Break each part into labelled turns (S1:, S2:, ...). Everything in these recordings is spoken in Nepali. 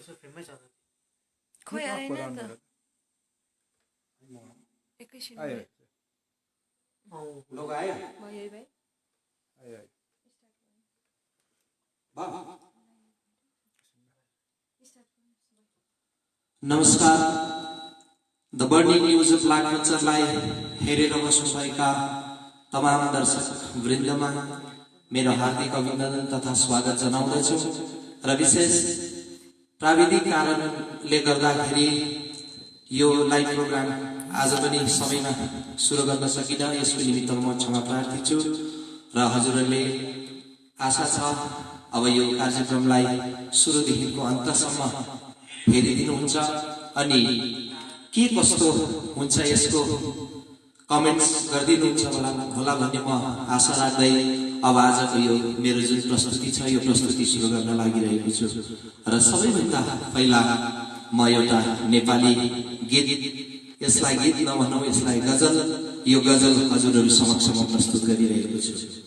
S1: उसको फ्रेममै छ त
S2: खोइ आएन नि त एकैछिन
S3: लोग आयो
S2: भयो भाइ
S3: नमस्कार द बर्निङ न्युज ब्लकबस्टरलाई हेरेर बस्नुभएका तमाम दर्शक वृन्दमा मेरो हार्दिक अभिनन्दन तथा स्वागत जनाउँदछु र विशेष प्राविधिक कारणले गर्दाखेरि यो लाइभ प्रोग्राम आज पनि समयमा सुरु गर्न सकिन यसको निमित्त म क्षमा प्रार्थी छु र हजुरहरूले आशा छ अब यो कार्यक्रमलाई सुरुदेखिको अन्तसम्म हेरिदिनुहुन्छ अनि के कस्तो हुन्छ यसको कमेन्ट्स गरिदिनुहुन्छ होला भन्ने म आशा राख्दै अब आजको यो मेरो जुन प्रस्तुति छ यो प्रस्तुति सुरु गर्न लागिरहेको छु र सबैभन्दा पहिला म एउटा नेपाली गीत यसलाई गीत नभनौं यसलाई गजल यो गजल हजुरहरू समक्ष म प्रस्तुत गरिरहेको छु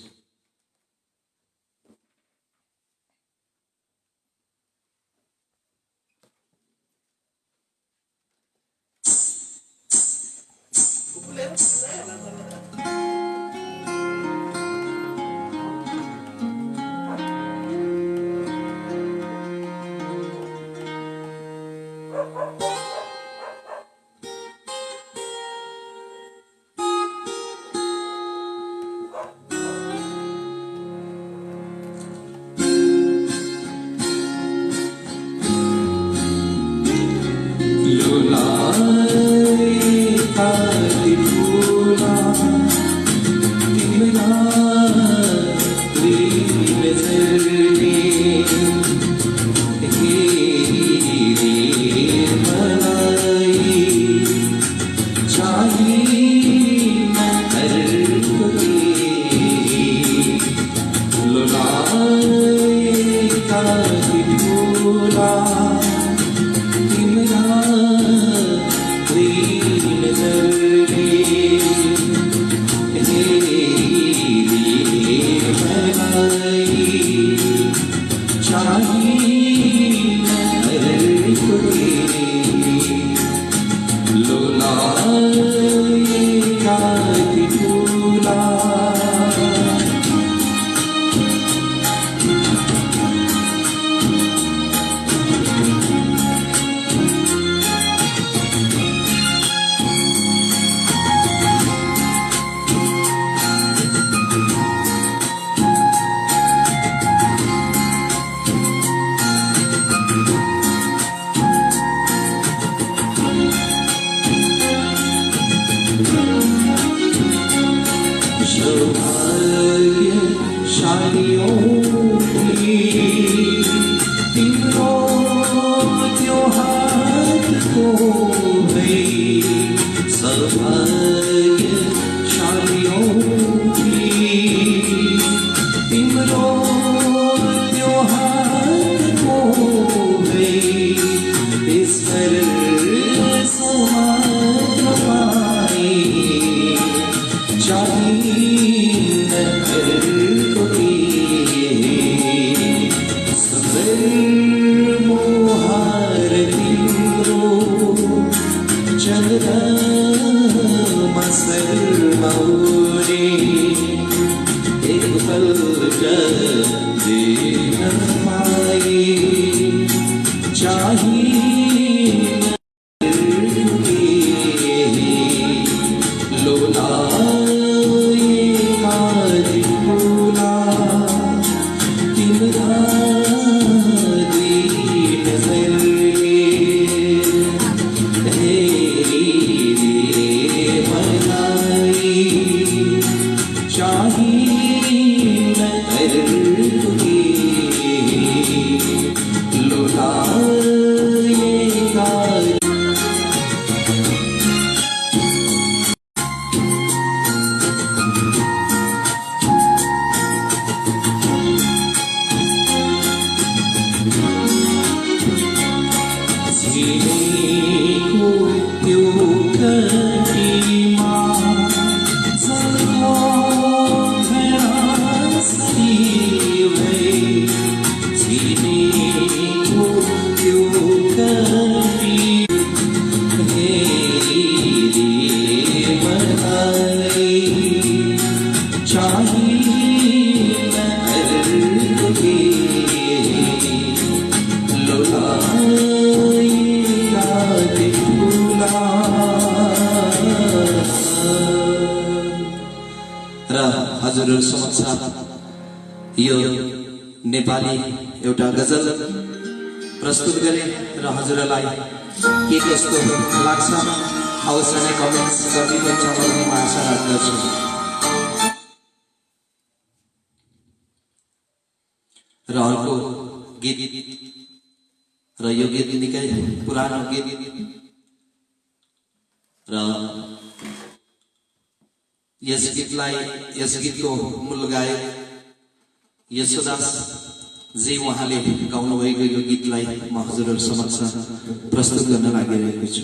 S3: र हजुरहरु समक्ष यो नेपाली एउटा गजल प्रस्तुत गरे र हजुरलाई के कस्तो लाग्छ अवश्य नै कमेन्ट्स गरिदिनुहुन्छ भन्ने म आशा राख्दछु। र अर्को गीत र यो गीत निकै पुरानो गीत र यस गीतको मूल गायक यशोदास जी उहाँले गाउनु भएको यो गीतलाई म हजुरहरु समक्ष प्रस्तुत गर्न लागिरहेको छु।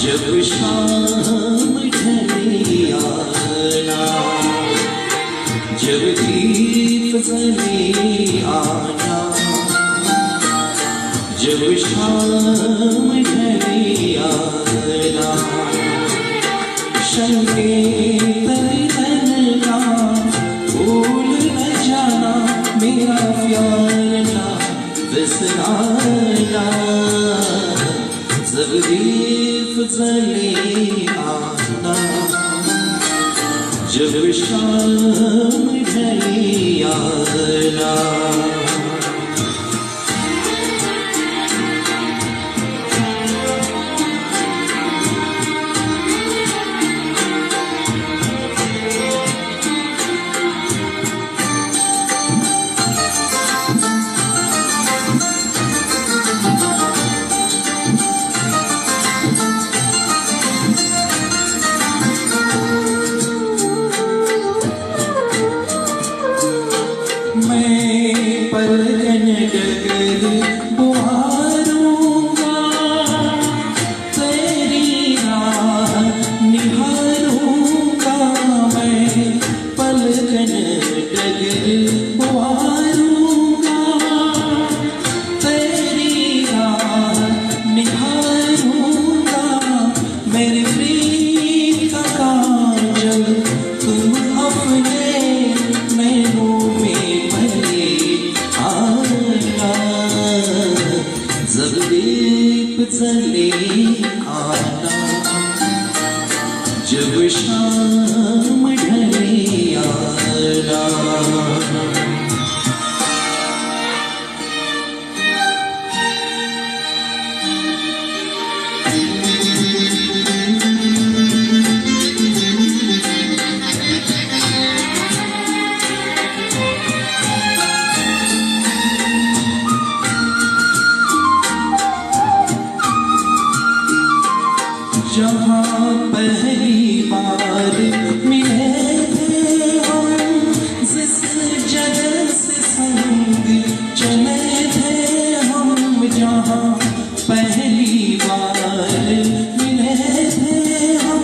S3: जब शाम ढले आना, जब दीप जले आना, जब शाम ढले आना, शंके तन का भूल न जाना, मेरा प्यार ना बिसराना। जब दीप जले आना, जब शाम ढले आना। पलकन डगर बुहारूंगा, तेरी राह निहारूंगा। मैं पलकन डगर बुहारूंगा, तेरी राह निहारूंगा। मेरे प्रीत का काजल तुम अपने नैनों में जब दीप जले आना, जब शाम ढले आना। जहाँ पहली बार मिले थे हम, जिस जगह से संग चले थे हम। जहाँ पहली बार मिले थे हम,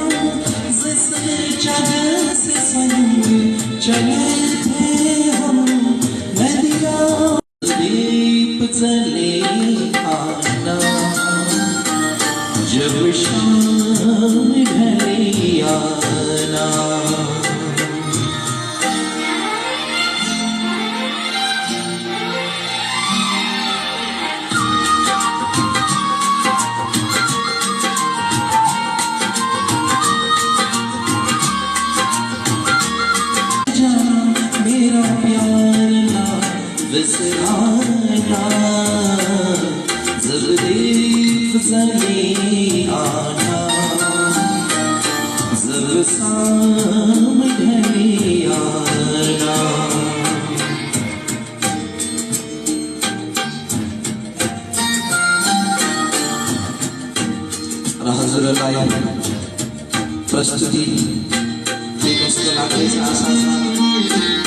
S3: जिस जगह से संग चले थे हम। नदिया दीप जले आना, जब शाम ढले आना। मेरा प्यार ना बिसराना, जब दीप जले आना, जब शाम ढले आना। हजुरलाई प्रस्तुति के कस्तो लाग्दैछ आशा छ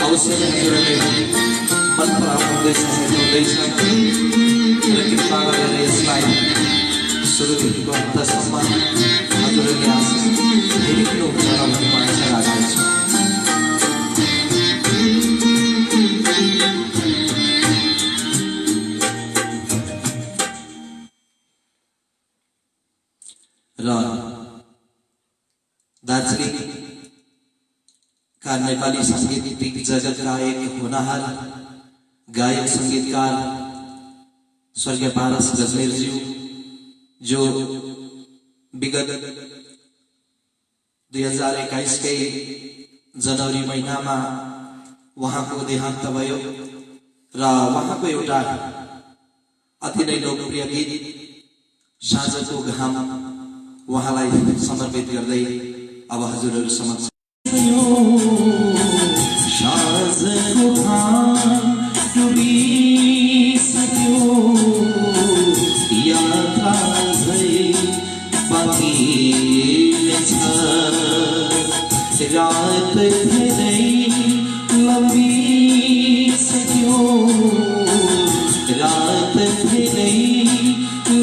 S3: अवश्य नै हजुरले मन पराउनुहुँदैछ हेर्नुहुँदैछ र कृपा गरेर यसलाई सुरुदेखिको अन्तसम्म हजुरहरूले आशिष हेरिदिनुहुन्छ र भन्ने म आशा राख्दछु। र दार्जिलिङका नेपाली साङ्गीतिक जगतका एक होनहार गायक संगीतकार स्वर्गीय पारस गजमेरज्यू जो विगत 2021 कै जनवरी महिनामा उहाँको देहान्त भयो र उहाँको एउटा अति नै लोकप्रिय गीत साँझको घाम उहाँलाई समर्पित गर्दै अब हजुरहरू समक्ष साँझको घाम डुबिसक्यो यात्रा झै बाँकी छ रात धेरै लम्बिसक्यो रात धेरै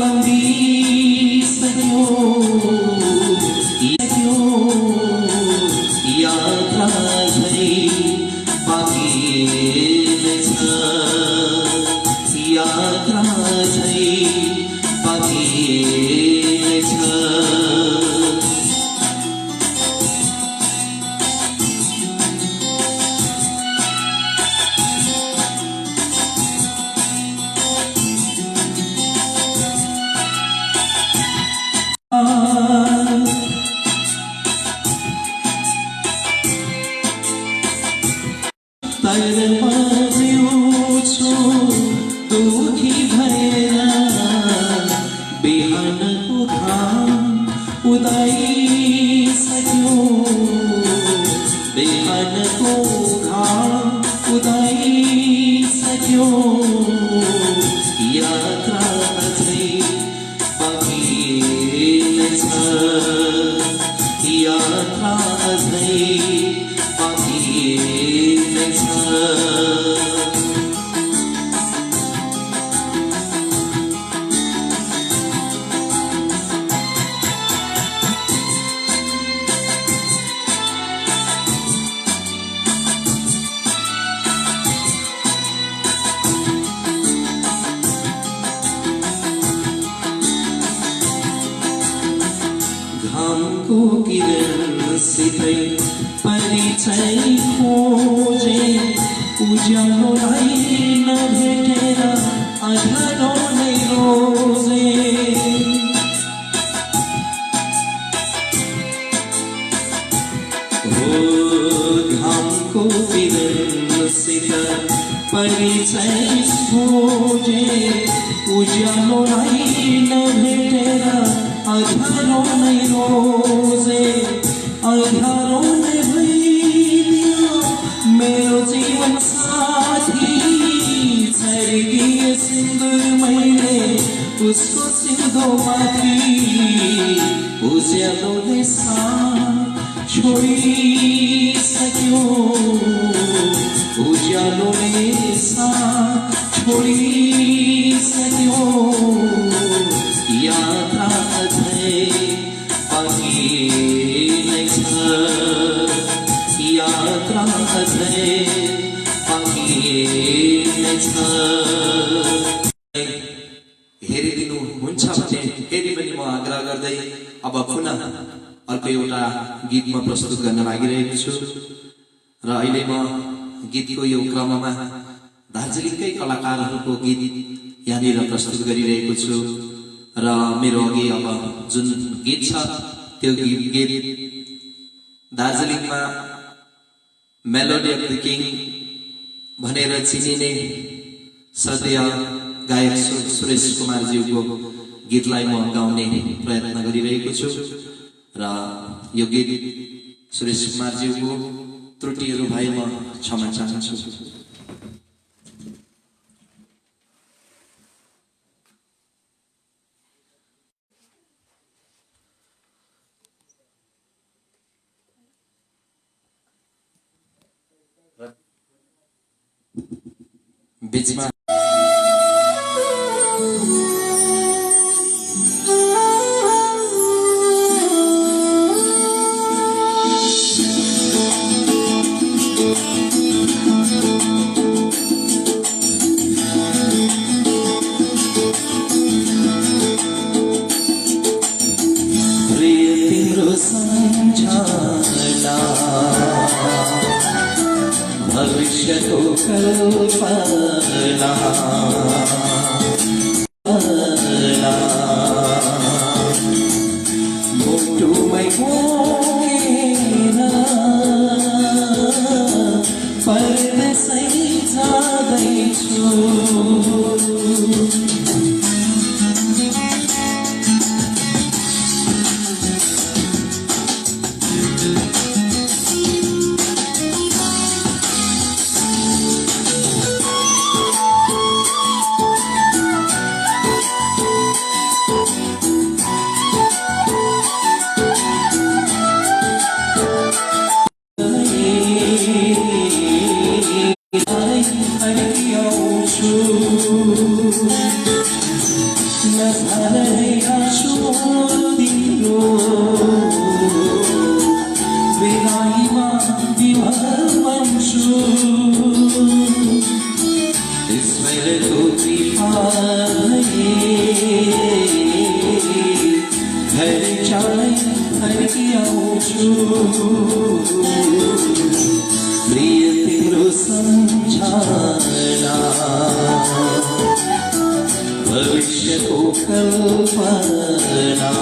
S3: लम्बिसक्यो यात्रा झै बाँकी छ यात्रा झै बाँकी छ। दुखी भएर बिहानको घाम उदाइसक्यो बिहानको घाम उदाइसक्यो यात्रा अझै बाँकी छ यात्रा अझै बाँकी छ। घामको किरणसितै परिचय खोजे उज्यालोलाई नभेटेर अँध्यारो नै रोजे हो घामको किरणसित परिचय खोजे उज्यालोलाई नभेटेर अँध्यारो नै रोजे अँध्यारो नै भइदियो मेरो जीवन साथी छरिदिए सिन्दुर मैले उसको सिउँदोमाथि उज्यालोले साथ छोडिसक्यो उज्यालोले साथ छोडिसक्यो यात्रा अझै बाँकी छ यात्रा अझै बाँकी छ। हेरिदिनु हुन्छ भने फेरि पनि म आग्रह गर्दै अब पुनः अर्को एउटा गीत म प्रस्तुत गर्न लागिरहेको छु र अहिले म गीतको यो क्रममा दार्जिलिङकै कलाकारहरूको गीत यहाँनिर प्रस्तुत गरिरहेको छु र मेरो अघि अब जुन गीत छ त्यो गीत दार्जिलिङमा मेलोडी अफ द किङ भनेर चिनिने श्रद्धेय गायक सुरेश कुमारज्यूको गीतलाई म गाउने प्रयत्न गरिरहेको छु र यो गीत सुरेश कुमारज्यूको त्रुटिहरू भए म क्षमा चाहन्छु। बीच में कल्पना मुटुमै बोकेर परदेशै जाँदैछु प्रिय तेरो सम्झना भविष्यको कल्पना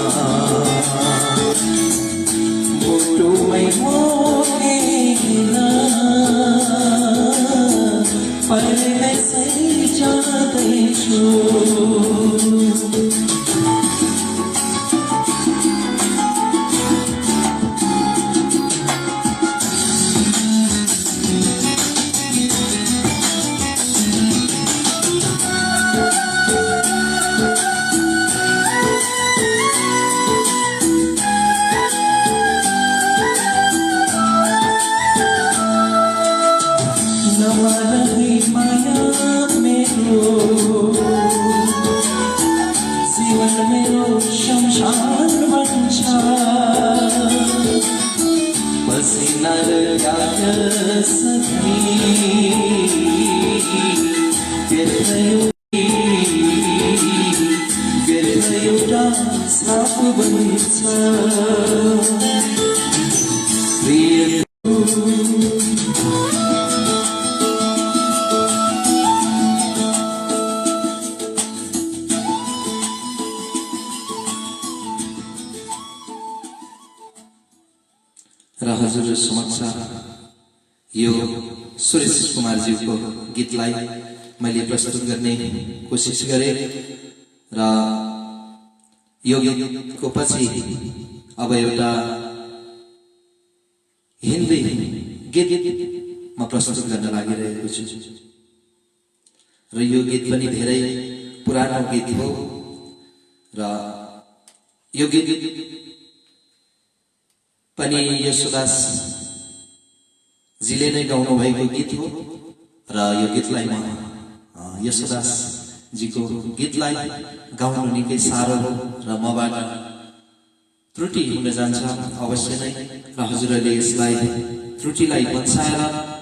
S3: मुटुमै बोकेर परदेशै जाँदैछु जीवन मेरो शमशान बन्छ पसिना सकी एउटा साप बन्छ प्रिय र हजुर समक्ष यो सुरेश कुमारज्यूको गीतलाई मैले प्रस्तुत गर्ने कोसिस गरे र यो गीतको पछि अब एउटा हिन्दी गीत म प्रस्तुत गर्न लागिरहेको छु र यो गीत पनि धेरै पुरानो गीत हो र यो गीत पनि यशोदास जीले नै गाउनु भएको गीत हो र यो गीतलाई म यशोदास जीको गीतलाई गाउनु निकै साह्रो हो र मबाट त्रुटि हुन जान्छ अवश्य नै र हजुरहरूले यसलाई त्रुटिलाई बचाएर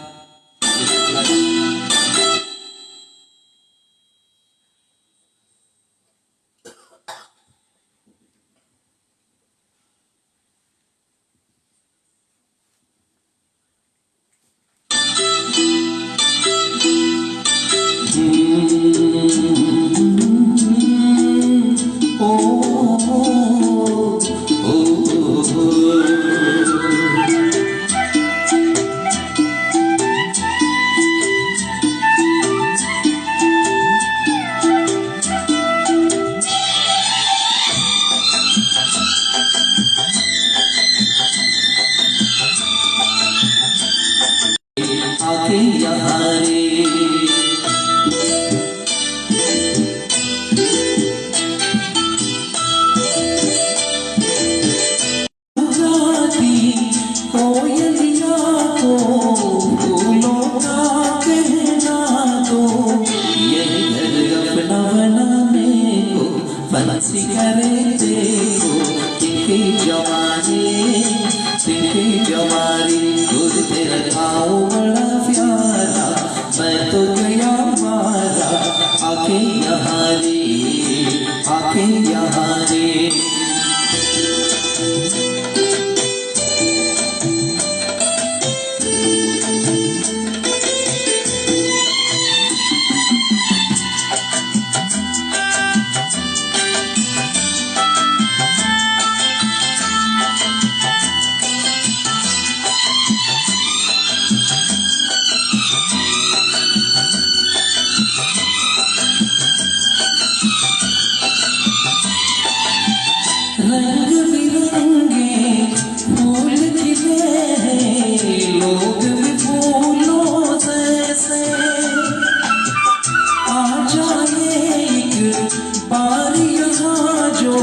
S3: जो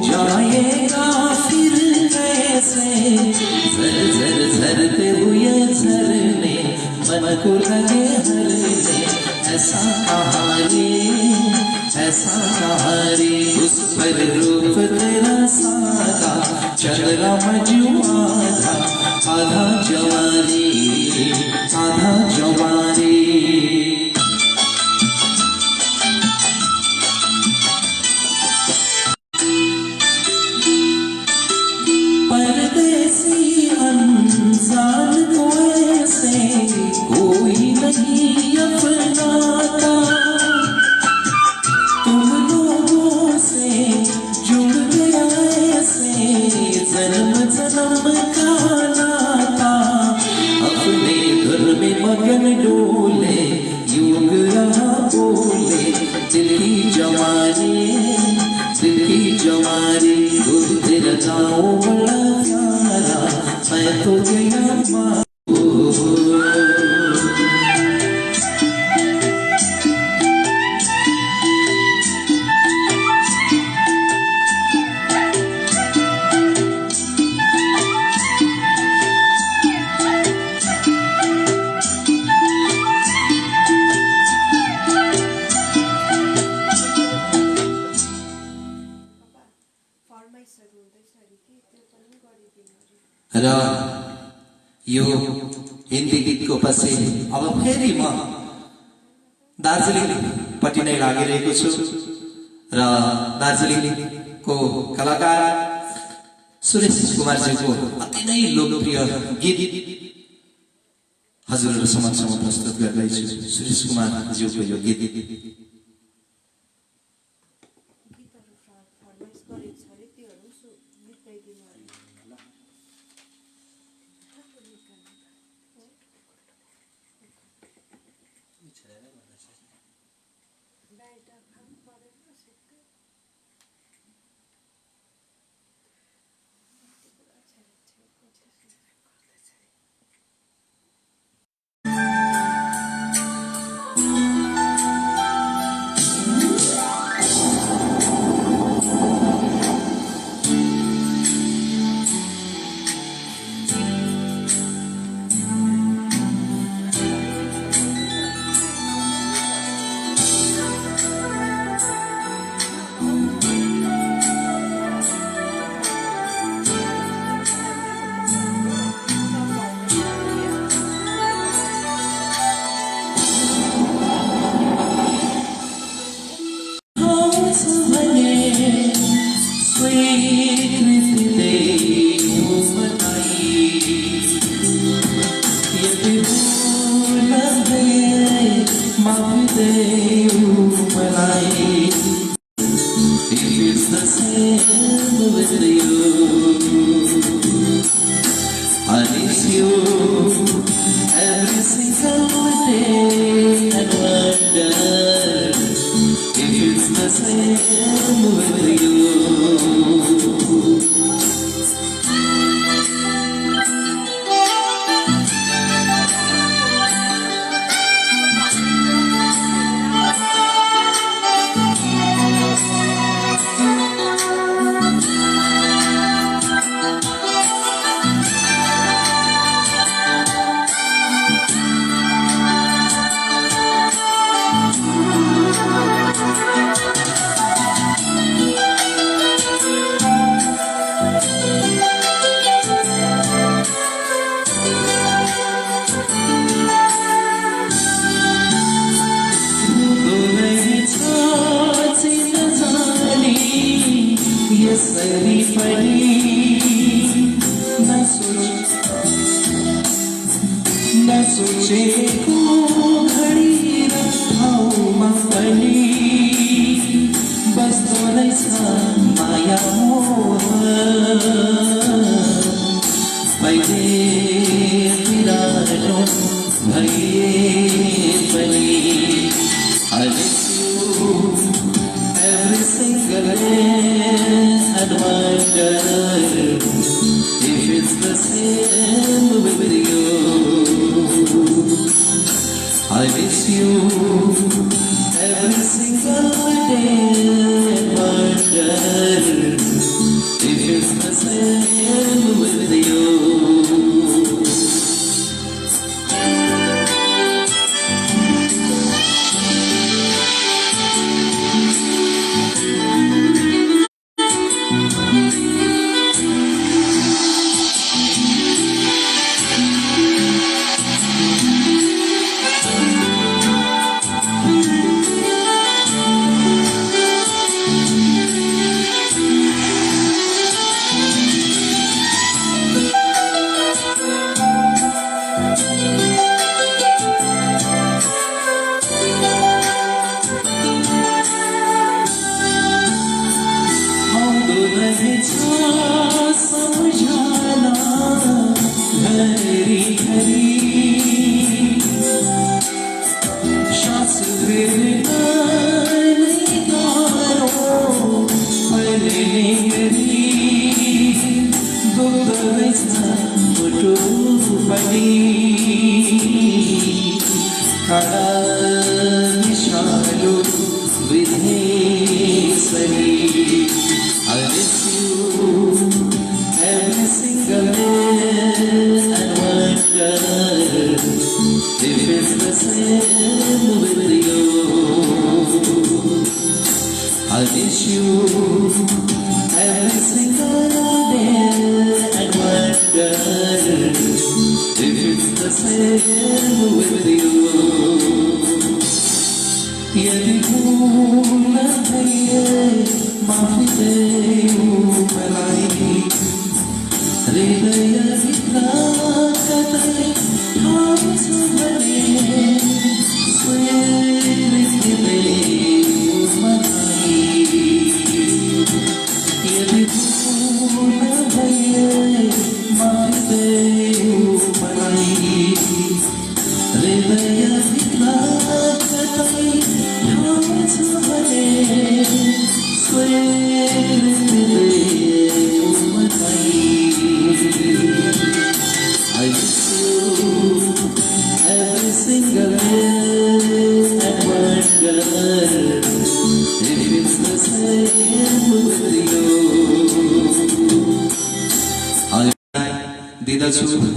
S3: जाएगा फिर कैसे, झर झर झरते हुए झरने मन को लगे हरने, ऐसा कहा रे उस पर रूप तेरा सादा, चेहरा मजनू आधा आधा जवानी आधा जवानी। परदेसी अनजान को ऐसे कोई नहीं अपनाता, तुम लोगों से जुड़ गया ऐसे जन्म जन्म का नाता, अपने घर में मगन डोले युग रहा बोले, दिल की जवानी दूर तेरा जाओ बड़ा प्यारा, मैं तो गया माँ। र यो हिन्दी गीतको पछि अब फेरि म दार्जिलिङपट्टि नै लागिरहेको छु र दार्जिलिङको कलाकार सुरेश कुमारजीको अति नै लोकप्रिय गीत हजुरहरु समक्षमा प्रस्तुत गर्दैछु। सुरेश कुमारज्यूको यो गीत I miss you every single day, wonder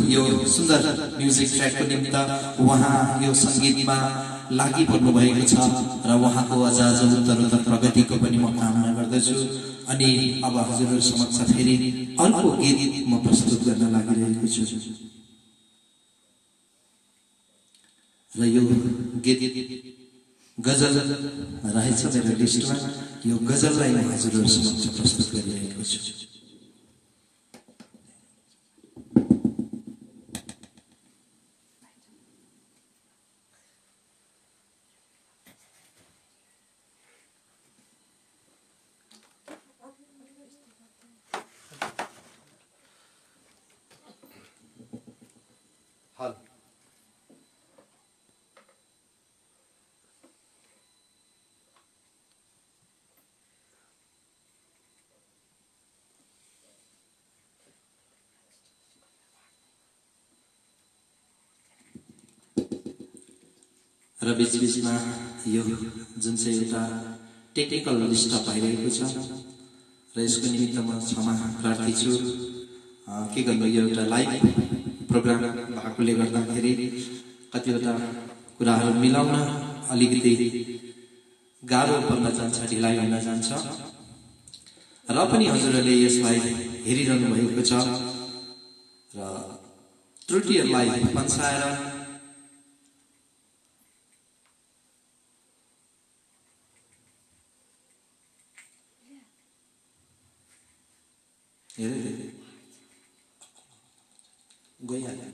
S3: यो सुन्दर म्युजिक ट्र्याकको निमित्त उहाँ यो संगीतमा लागि पर्नु भएको छ र उहाँको अझ उत्तरोत्तर प्रगतिको पनि म कामना गर्दछु। अनि अब हजुरहरु समक्ष फेरि अर्को गीत म प्रस्तुत गर्न लागिरहेको छु र यो गीत गजल रहेछ मेरो लिस्टमा। यो गजललाई म हजुरहरु समक्ष प्रस्तुत गरिरहेको छु। र बीच-बीचमा यो जुन चाहिँ एउटा टेक्निकल डिस्टर्ब भइरहेको छ र यसको निमित्त म क्षमा प्रार्थी छु। के गर्नु, यो एउटा लाइभ प्रोग्राम भएकोले गर्दाखेरि कतिवटा कुराहरू मिलाउन अलिकति गाह्रो पर्न जान्छ, ढिलाइ हुन जान्छ र पनि हजुरहरूले यसलाई हेरिरहनु भएको छ र त्रुटिहरूलाई पन्साएर गइहाल्यो।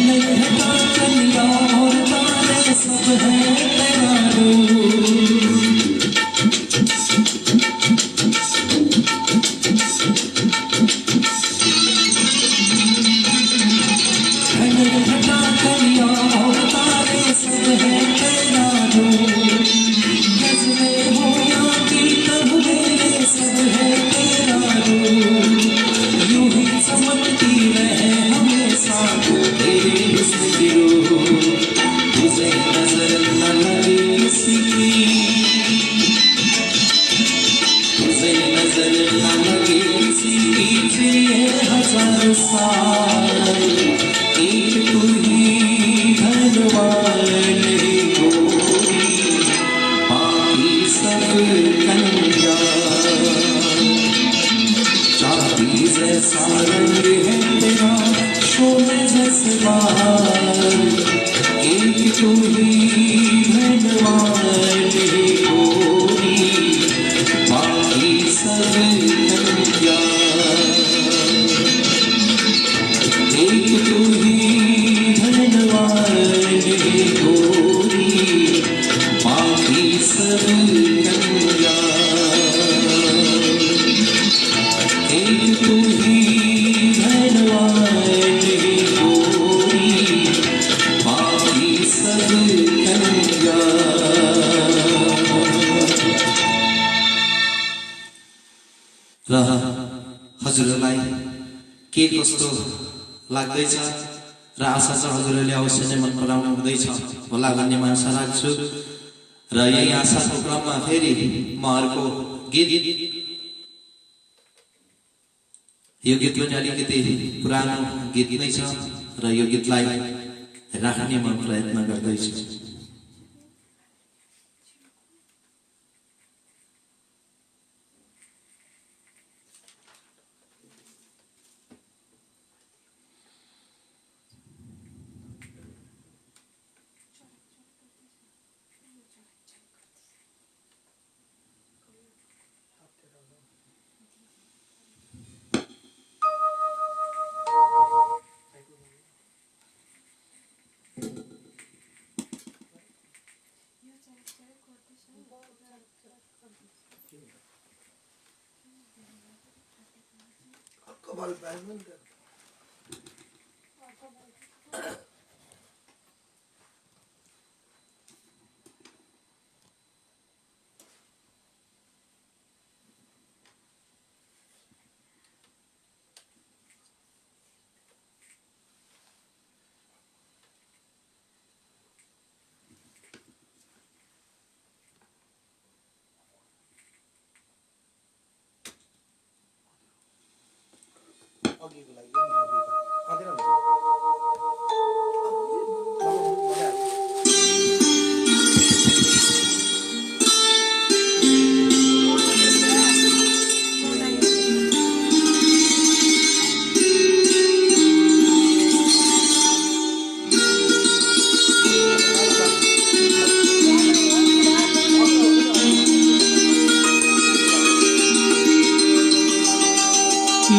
S3: घटा चलिया और तारे सब है तेरा रूप। घटा चलिया और तारे सब है तेरा रूप। गजबे हो या कीर्तन मेरे सब है तेरा रूप। यूं ही चमकती रहे हमेशा तेरे हुस्न की रूह। तुझे नजर न लगे किसी की, तुझे नजर न लगे किसी की। जिए हजार साल एक तू ही धनवान गोरी, बाकी सब कन्या। चांदी जैसा रंग है तेरा, सोने जैसे बाल, एक तू ही धनवान गोरी, बाकी सब कन्या। एक तू ही धनवान गोरी, बाकी सब कन्या। एक तू ही धनवान गोरी, बाकी सब कन्या। र हजुरलाई के कस्तो लाग्दैछ र आशा छ हजुरले अवश्य नै मन पराउनु हुँदैछ होला भन्ने आशा राख्छु। र यही आशाको क्रममा फेरि म अर्को गीत, यो गीत पनि अलिकति पुरानो गीत नै छ र यो गीतलाई राख्ने म प्रयत्न गर्दैछु।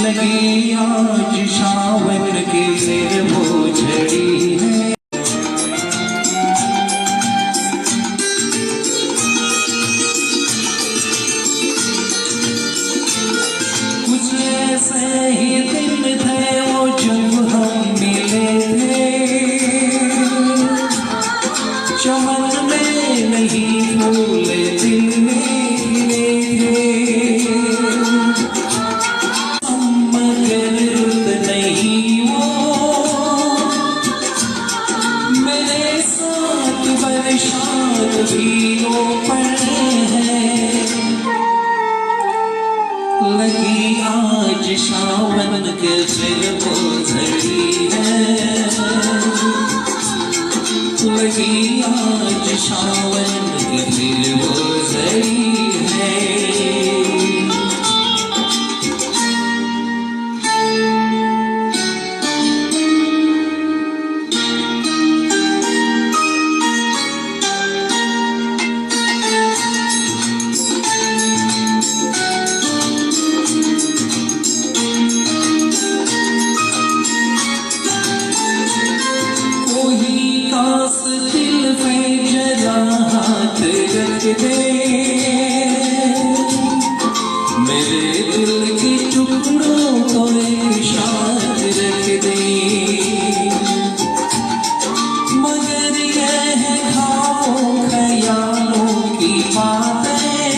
S3: लगी आज सावन के सिर वो झड़ी है। कुछ ऐसे ही दिन थे वो जब हम मिले थे, चमन में नहीं फूल दिल में लगी आज सावन के सिर वो झड़ी है। लगी आज सावन के सिर वो झड़ी है। दे, मेरे दिल के टुकड़ों को एक साथ रख दे। मगर ये है ख्वाबों ख्यालों की बातें,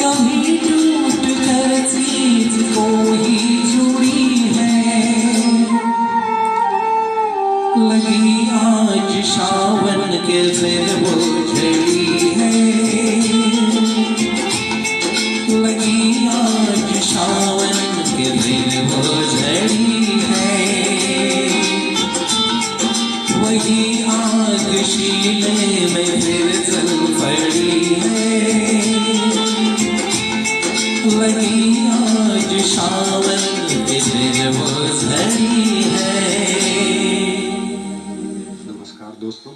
S3: कभी टूट कर चीज कोई जुड़ी है। लगी आज सावन के फिर वो झड़ी है, लगी आज सावन के फिर वो झड़ी है। वही आग शीले में फिर जल पड़ी है, लगी आज सावन के फिर वो झड़ी है।
S1: नमस्कार दोस्तों,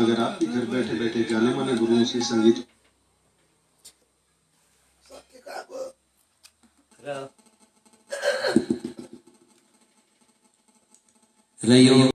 S1: अगर आप भी घर बैठे बैठे जाने माने गुरुओं से संगीत
S3: रहियो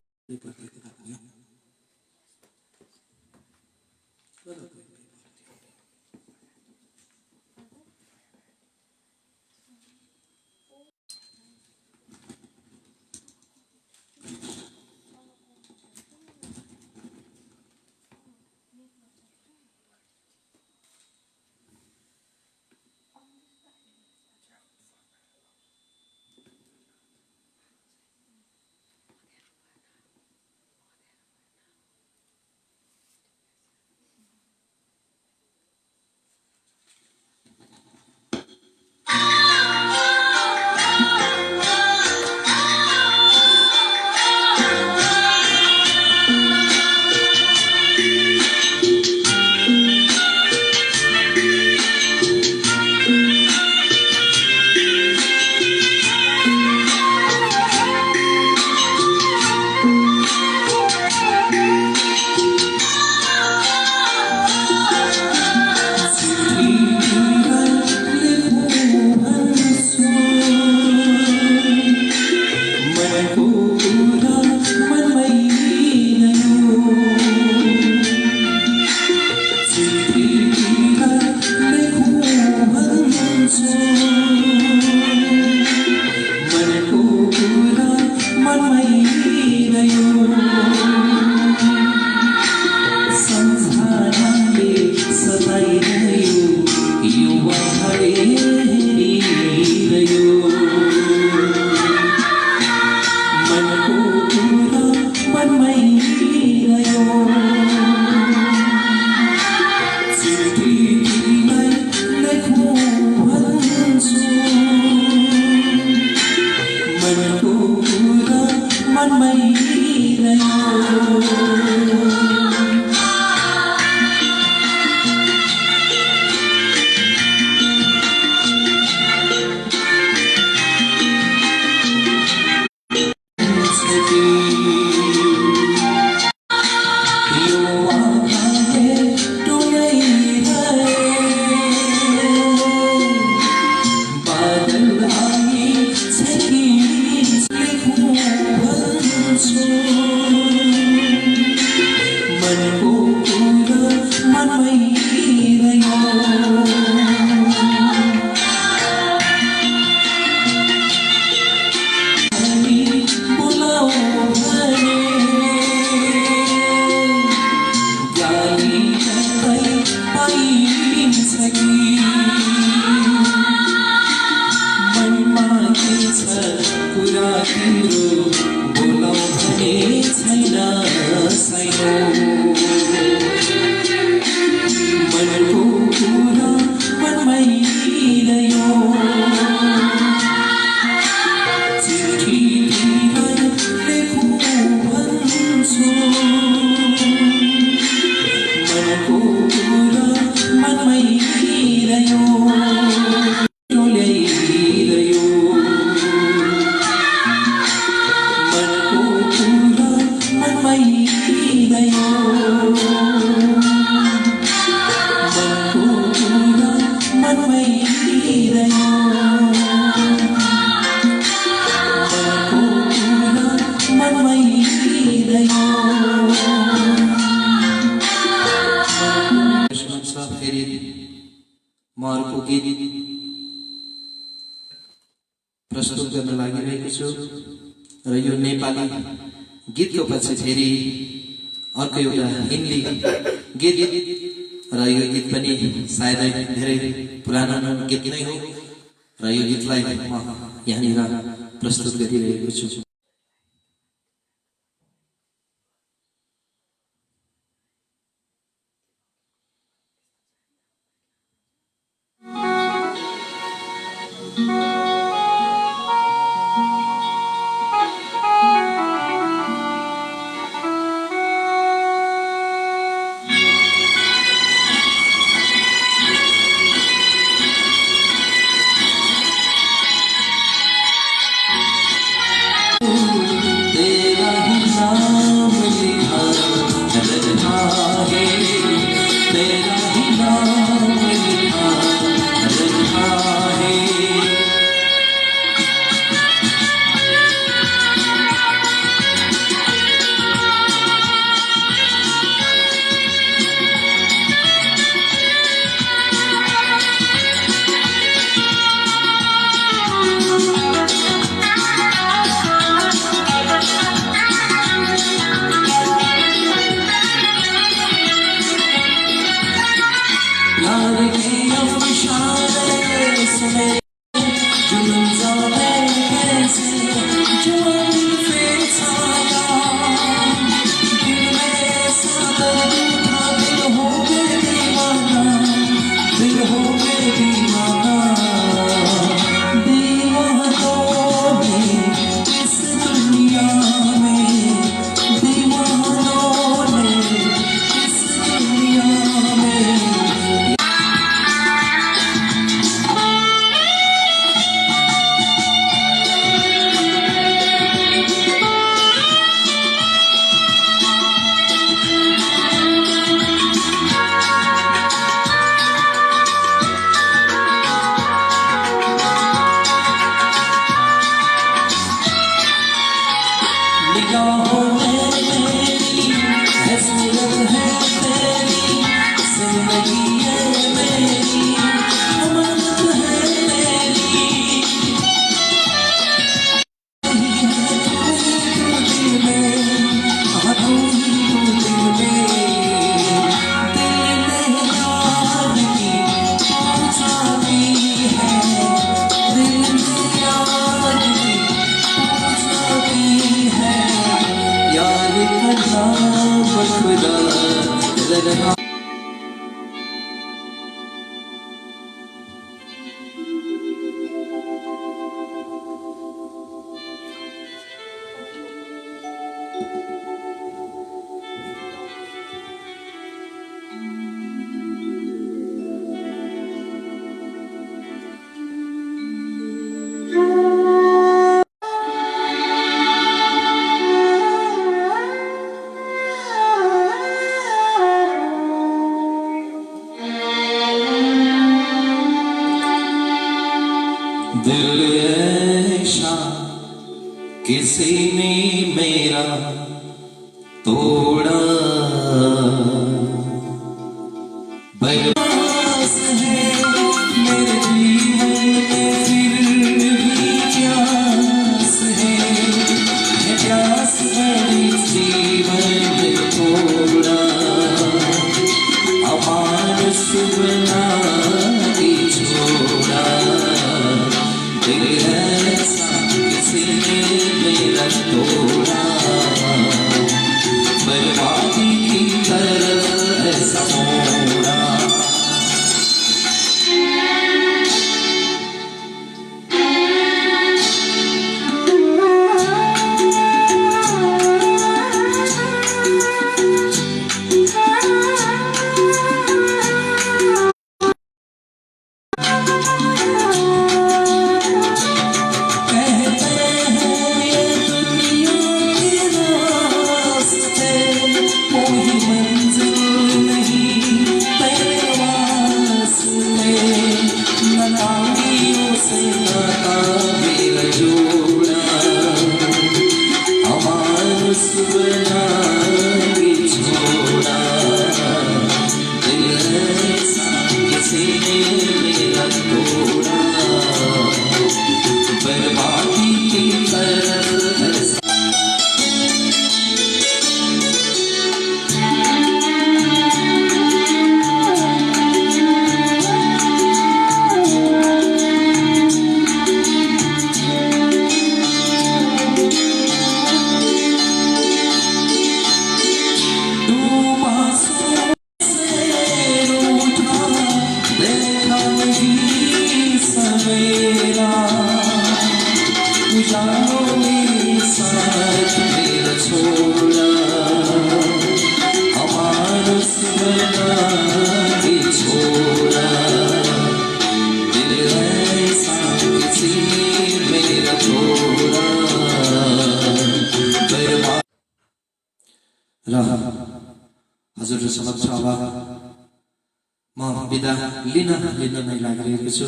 S3: गर्न लागिरहेको छु र यो नेपाली गीतको पछि फेरि अर्को एउटा हिन्दी गीत र यो गीत पनि सायदै धेरै पुरानो गीत नै हो र यो गीतलाई म यहाँनिर प्रस्तुत गरिरहेको छु।
S4: दिल ऐसा किसी ने मेरा तोड़ा, बरसात है मेरे जीवन में फिर भी प्यास है प्यास बड़ी जीवन में थोड़ा, अमान सुबना की छोड़ा, दिल ऐसा किसी ने मेरा तोड़ा, बर्बाद
S3: र हजुर समक्ष अब म बिदा लिन नै लागिरहेको छु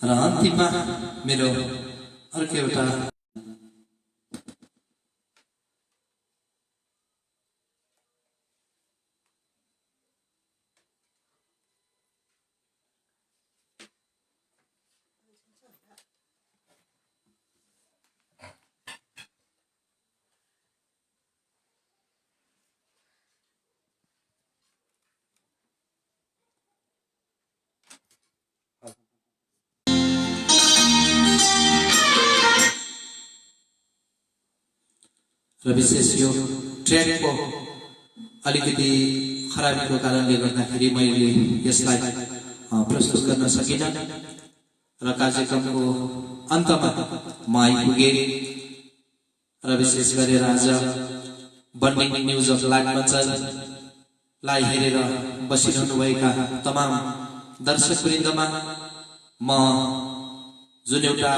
S3: र अन्तिममा मेरो अर्को एउटा र विशेष यो ट्र्याकको अलिकति खराबीको कारणले गर्दाखेरि मैले यसलाई प्रस्तुत गर्न सकिनँ र कार्यक्रमको अन्तमा म आइपुगेँ र विशेष गरेर आज बर्निङ न्युज अफ लाठपन्चरलाई हेरेर बसिरहनुभएका तमाम दर्शकवृन्दमा म जुन एउटा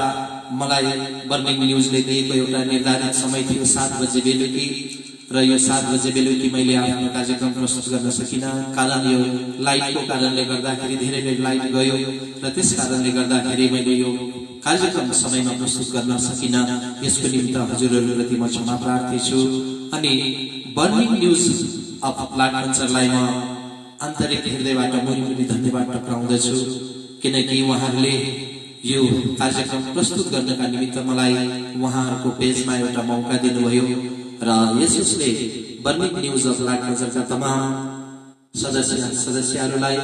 S3: मलाई बर्निङ न्युजले दिएको एउटा निर्धारित समय थियो 7 बजे बेलुकी र यो 7 बजे बेलुकी मैले आफ्नो कार्यक्रम प्रस्तुत गर्न सकिनँ कारण यो लाइटको कारणले गर्दाखेरि धेरै बेर लाइट गयो र त्यस कारणले गर्दाखेरि मैले यो कार्यक्रम समयमा प्रस्तुत गर्न सकिनँ। यसको निमित्त हजुरहरूप्रति म क्षमा प्रार्थी छु अनि बर्निङ न्युज अफ लाठपन्चरलाई म आन्तरिक हृदयबाट मुरी धन्यवाद टक्राउँदछु किनकि उहाँहरूले यो कार्यक्रम प्रस्तुत गर्नका निमित्त मलाई उहाँहरूको पेजमा एउटा मौका दिनुभयो र यसले बर्निङ न्युज अफ लाठपन्चरका तमाम सदस्यहरूलाई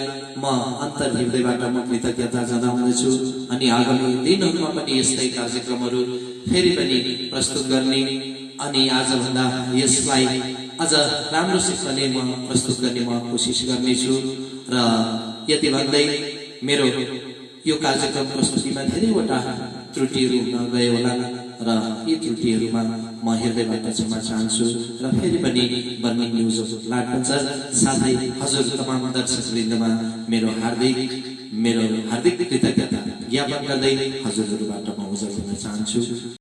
S3: म अन्तर हृदयबाट म कृतज्ञता जनाउँदछु अनि आगामी दिनहरूमा पनि यस्तै कार्यक्रमहरू फेरि पनि प्रस्तुत गर्ने अनि आजभन्दा यसलाई अझ राम्रोसितले म प्रस्तुत गर्ने म कोसिस गर्नेछु र यति भन्दै मेरो यो कार्यक्रम प्रस्तुतिमा धेरैवटा त्रुटिहरू हुन गए होला र यी त्रुटिहरूमा म हृदयबाट क्षमा चाहन्छु र फेरि पनि बर्निङ न्युज अफ लाठपन्चर साथै हजुर तमाम दर्शकवृन्दमा मेरो हार्दिक कृतज्ञता ज्ञापन गर्दै हजुरहरूबाट म उजुर गर्न चाहन्छु।